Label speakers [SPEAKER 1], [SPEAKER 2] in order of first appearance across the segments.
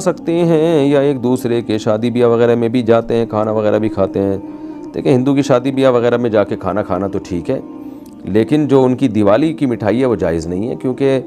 [SPEAKER 1] سکتے ہیں یا ایک دوسرے کے شادی بیاہ وغیرہ میں بھی جاتے ہیں, کھانا وغیرہ بھی کھاتے ہیں؟ دیکھیں ہندو کی شادی بیاہ وغیرہ میں جا کے کھانا کھانا تو ٹھیک ہے, لیکن جو ان کی دیوالی کی مٹھائی ہے وہ جائز نہیں ہے, کیونکہ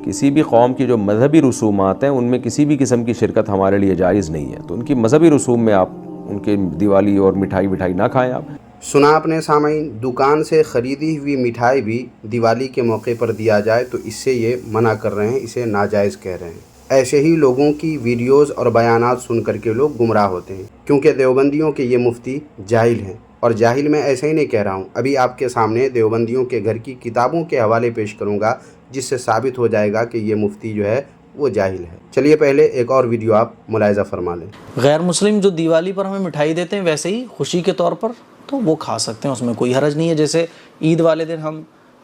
[SPEAKER 1] کسی بھی قوم کی جو مذہبی رسومات ہیں ان میں کسی بھی قسم کی شرکت ہمارے لیے جائز نہیں ہے. تو ان کی مذہبی رسوم میں آپ ان کے دیوالی اور مٹھائی نہ کھائیں. آپ
[SPEAKER 2] سنا اپنے سامعین, دکان سے خریدی ہوئی مٹھائی بھی دیوالی کے موقع پر دیا جائے تو اس سے یہ منع کر رہے ہیں, اسے ناجائز کہہ رہے ہیں. ایسے ہی لوگوں کی ویڈیوز اور بیانات سن کر کے لوگ گمراہ ہوتے ہیں, کیونکہ دیوبندیوں کے یہ مفتی جاہل ہیں. اور جاہل میں ایسے ہی نہیں کہہ رہا ہوں, ابھی آپ کے سامنے دیوبندیوں کے گھر کی کتابوں کے حوالے پیش کروں گا جس سے ثابت ہو جائے گا کہ یہ مفتی جو ہے وہ جاہل ہے. چلیے پہلے ایک اور ویڈیو آپ ملاحظہ فرما لیں.
[SPEAKER 3] غیر مسلم جو دیوالی پر ہمیں مٹھائی دیتے ہیں ویسے ہی خوشی کے طور پر تو وہ کھا سکتے ہیں, اس میں کوئی حرج نہیں ہے. جیسے عید والے دن ہم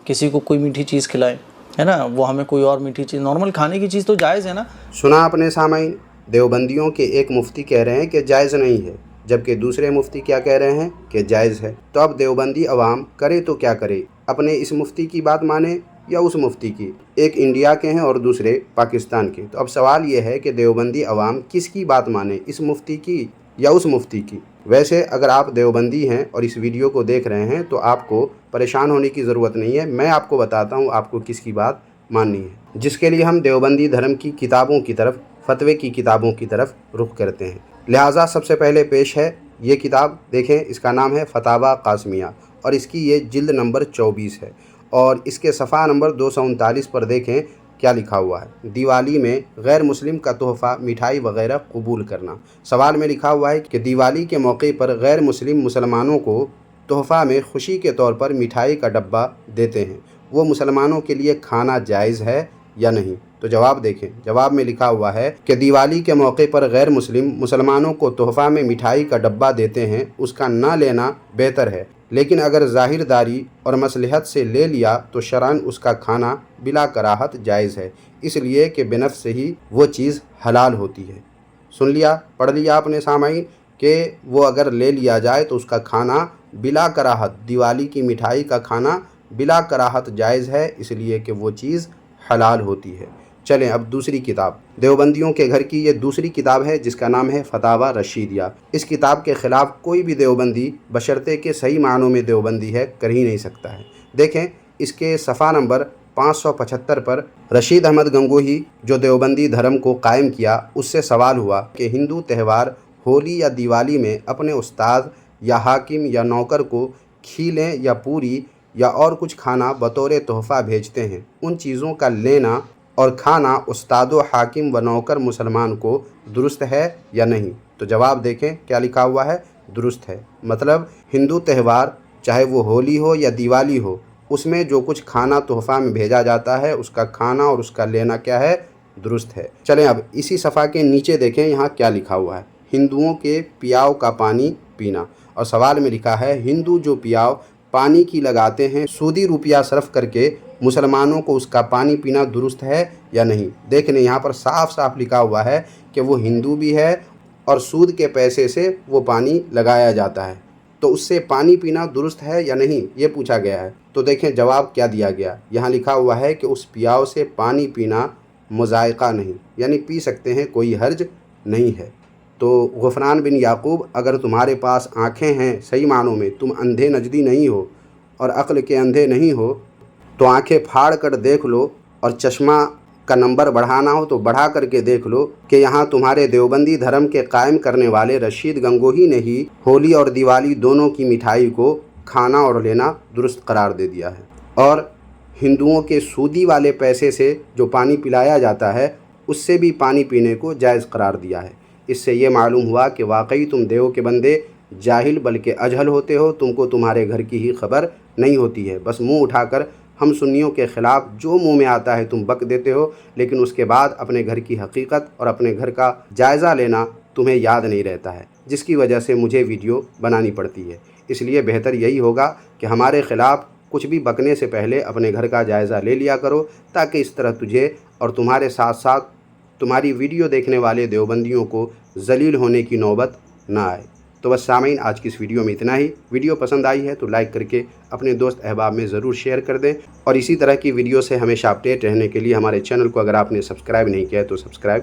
[SPEAKER 3] کسی کو کوئی میٹھی چیز کھلائیں, ہے نا, وہ ہمیں کوئی اور میٹھی چیز نارمل کھانے کی چیز تو جائز ہے نا.
[SPEAKER 2] سنا اپنے سامعین, دیوبندیوں کے ایک مفتی کہہ رہے ہیں کہ جائز نہیں ہے, جبکہ دوسرے مفتی کیا کہہ رہے ہیں کہ جائز ہے. تو اب دیوبندی عوام کرے تو کیا کرے, اپنے اس مفتی کی بات مانے یا اس مفتی کی؟ ایک انڈیا کے ہیں اور دوسرے پاکستان کے. تو اب سوال یہ ہے کہ دیوبندی عوام کس کی بات مانے, اس مفتی کی یا اس مفتی کی؟ ویسے اگر آپ دیوبندی ہیں اور اس ویڈیو کو دیکھ رہے ہیں تو آپ کو پریشان ہونے کی ضرورت نہیں ہے. میں آپ کو بتاتا ہوں آپ کو کس کی بات ماننی ہے, جس کے لیے ہم دیوبندی دھرم کی کتابوں کی طرف, فتوے کی کتابوں کی طرف رخ کرتے ہیں. لہٰذا سب سے پہلے پیش ہے یہ کتاب, دیکھیں اس کا نام ہے فتاوی قاسمیہ اور اس کی یہ جلد نمبر 24 ہے, اور اس کے صفحہ نمبر 239 پر دیکھیں کیا لکھا ہوا ہے. دیوالی میں غیر مسلم کا تحفہ مٹھائی وغیرہ قبول کرنا. سوال میں لکھا ہوا ہے کہ دیوالی کے موقع پر غیر مسلم مسلمانوں کو تحفہ میں خوشی کے طور پر مٹھائی کا ڈبہ دیتے ہیں, وہ مسلمانوں کے لیے کھانا جائز ہے یا نہیں؟ تو جواب دیکھیں, جواب میں لکھا ہوا ہے کہ دیوالی کے موقع پر غیر مسلم مسلمانوں کو تحفہ میں مٹھائی کا ڈبہ دیتے ہیں, اس کا نہ لینا بہتر ہے, لیکن اگر ظاہر داری اور مصلحت سے لے لیا تو شرعاً اس کا کھانا بلا کراہت جائز ہے, اس لیے کہ بنفس ہی وہ چیز حلال ہوتی ہے. سن لیا, پڑھ لیا اپنے سامعین کہ وہ اگر لے لیا جائے تو اس کا کھانا بلا کراہت, دیوالی کی مٹھائی کا کھانا بلا کراہت جائز ہے, اس لیے کہ وہ چیز حلال ہوتی ہے. چلیں اب دوسری کتاب, دیوبندیوں کے گھر کی یہ دوسری کتاب ہے جس کا نام ہے فتاوی رشیدیہ. اس کتاب کے خلاف کوئی بھی دیوبندی بشرطے کہ صحیح معنوں میں دیوبندی ہے کر ہی نہیں سکتا ہے. دیکھیں اس کے صفحہ نمبر 575 پر رشید احمد گنگوہی جو دیوبندی دھرم کو قائم کیا, اس سے سوال ہوا کہ ہندو تہوار ہولی یا دیوالی میں اپنے استاد یا حاکم یا نوکر کو کھیلیں یا پوری یا اور کچھ کھانا بطور تحفہ بھیجتے ہیں, ان چیزوں کا لینا اور کھانا استاد و حاکم و نوکر مسلمان کو درست ہے یا نہیں؟ تو جواب دیکھیں کیا لکھا ہوا ہے, درست ہے. مطلب ہندو تہوار چاہے وہ ہولی ہو یا دیوالی ہو, اس میں جو کچھ کھانا تحفہ میں بھیجا جاتا ہے اس کا کھانا اور اس کا لینا کیا ہے, درست ہے. چلیں اب اسی صفحہ کے نیچے دیکھیں یہاں کیا لکھا ہوا ہے, ہندوؤں کے پیاؤ کا پانی پینا. اور سوال میں لکھا ہے ہندو جو پیاؤ پانی کی لگاتے ہیں سودی روپیہ صرف کر کے, مسلمانوں کو اس کا پانی پینا درست ہے یا نہیں؟ دیکھنے یہاں پر صاف صاف لکھا ہوا ہے کہ وہ ہندو بھی ہے اور سود کے پیسے سے وہ پانی لگایا جاتا ہے, تو اس سے پانی پینا درست ہے یا نہیں یہ پوچھا گیا ہے. تو دیکھیں جواب کیا دیا گیا, یہاں لکھا ہوا ہے کہ اس پیاؤ سے پانی پینا مذائقہ نہیں, یعنی پی سکتے ہیں, کوئی حرج نہیں ہے. تو غفران بن یعقوب, اگر تمہارے پاس آنکھیں ہیں صحیح معنوں میں, تم اندھے نجدی نہیں ہو اور عقل کے اندھے نہیں ہو, تو آنکھیں پھاڑ کر دیکھ لو, اور چشمہ کا نمبر بڑھانا ہو تو بڑھا کر کے دیکھ لو کہ یہاں تمہارے دیوبندی دھرم کے قائم کرنے والے رشید گنگوہی نے ہی ہولی اور دیوالی دونوں کی مٹھائی کو کھانا اور لینا درست قرار دے دیا ہے, اور ہندوؤں کے سودی والے پیسے سے جو پانی پلایا جاتا ہے اس سے بھی پانی پینے کو جائز قرار دیا ہے. اس سے یہ معلوم ہوا کہ واقعی تم دیو کے بندے جاہل بلکہ اجہل ہوتے ہو, تم کو تمہارے گھر کی ہی خبر نہیں ہوتی ہے, بس منہ اٹھا کر ہم سنیوں کے خلاف جو منہ میں آتا ہے تم بک دیتے ہو, لیکن اس کے بعد اپنے گھر کی حقیقت اور اپنے گھر کا جائزہ لینا تمہیں یاد نہیں رہتا ہے, جس کی وجہ سے مجھے ویڈیو بنانی پڑتی ہے. اس لیے بہتر یہی ہوگا کہ ہمارے خلاف کچھ بھی بکنے سے پہلے اپنے گھر کا جائزہ لے لیا کرو, تاکہ اس طرح تجھے اور تمہارے ساتھ ساتھ تمہاری ویڈیو دیکھنے والے دیوبندیوں کو ذلیل ہونے کی نوبت نہ آئے. تو بس سامعین, آج کی اس ویڈیو میں اتنا ہی. ویڈیو پسند آئی ہے تو لائک کر کے اپنے دوست احباب میں ضرور شیئر کر دیں, اور اسی طرح کی ویڈیو سے ہمیشہ اپڈیٹ رہنے کے لیے ہمارے چینل کو اگر آپ نے سبسکرائب نہیں کیا ہے تو سبسکرائب